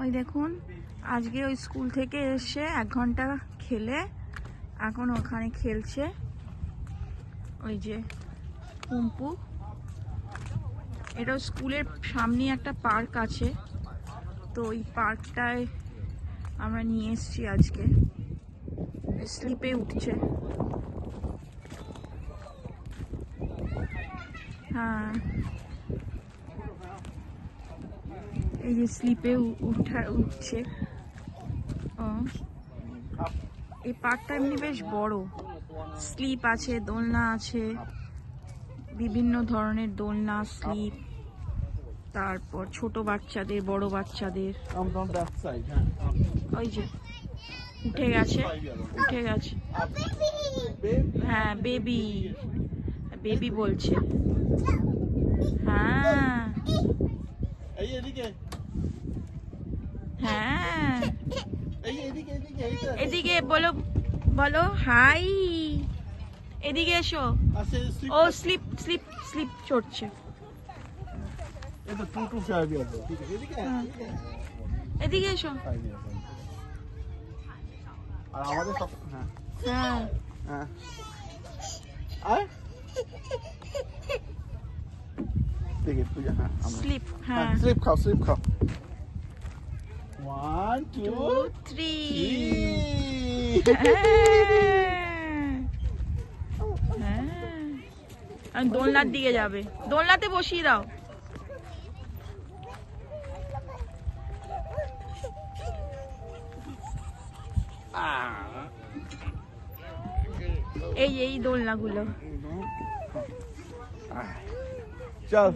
ওই দেখুন আজকে ওই স্কুল থেকে এসে 1 ঘন্টা খেলে এখন ওখানে খেলছে। ওই যে পুম্পু, এটা স্কুলের সামনে একটা পার্ক আছে, তো ওই পার্কটায় আমরা নিয়ে এসেছি আজকে। স্লিপে উঠছে। হ্যাঁ, এই যে স্লিপে উঠছে। ও, এই পার্কটা এমনি বেশ বড়, স্লিপ আছে, দোলনা আছে, বিভিন্ন ধরনের দোলনা, স্লিপ, তারপর ছোট বাচ্চাদের, বড় বাচ্চাদের। ওই যে উঠে গেছে, উঠে গেছে। হ্যাঁ, বেবি, বেবি বলছে। হ্যাঁ হ্যাঁ, এদিকে বলো, বলো হাই, এদিকে এসো। ও স্লিপ স্লিপ স্লিপ চড়ছে। এদিকে এসো। হ্যাঁ, স্লিপ, হ্যাঁ, স্লিপ খাও, স্লিপ খাও। 1 2 3। হ্যাঁ, দোলনার দিকে যাবে, দোলনাতে বসিয়ে দাও। এই দোলনাগুলো। চল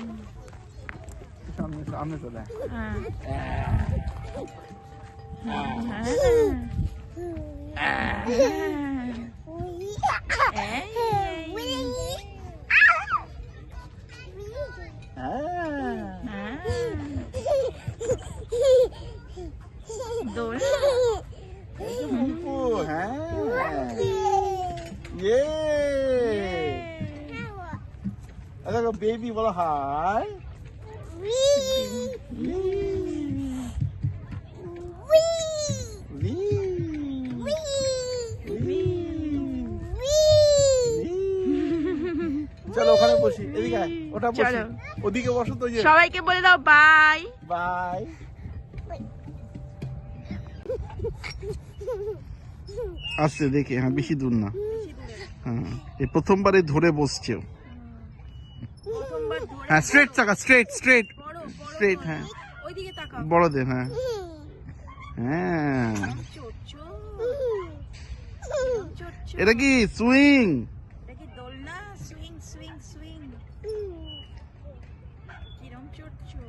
সামনে সামনে চলে। হ্যাঁ, বেবি বলো হাই। চলো ওখানে বসি, এদিকে ওটা বসি, ওদিকে বসো তো। সবাইকে বলে দাও বাই বাই। আসছে দেখে, হ্যাঁ বেশি দূর না। হ্যাঁ, এই প্রথমবারে ধরে বসছে। হ্যাঁ, স্ট্রেট চাকা, স্ট্রেট স্ট্রেট স্ট্রেট। হ্যাঁ, ওইদিকে তাকাও। বড়দের। হ্যাঁ হ্যাঁ, এটা কি সুইং? এটা কি দোলনা? Swing swing swing. কিরম চড়ছো?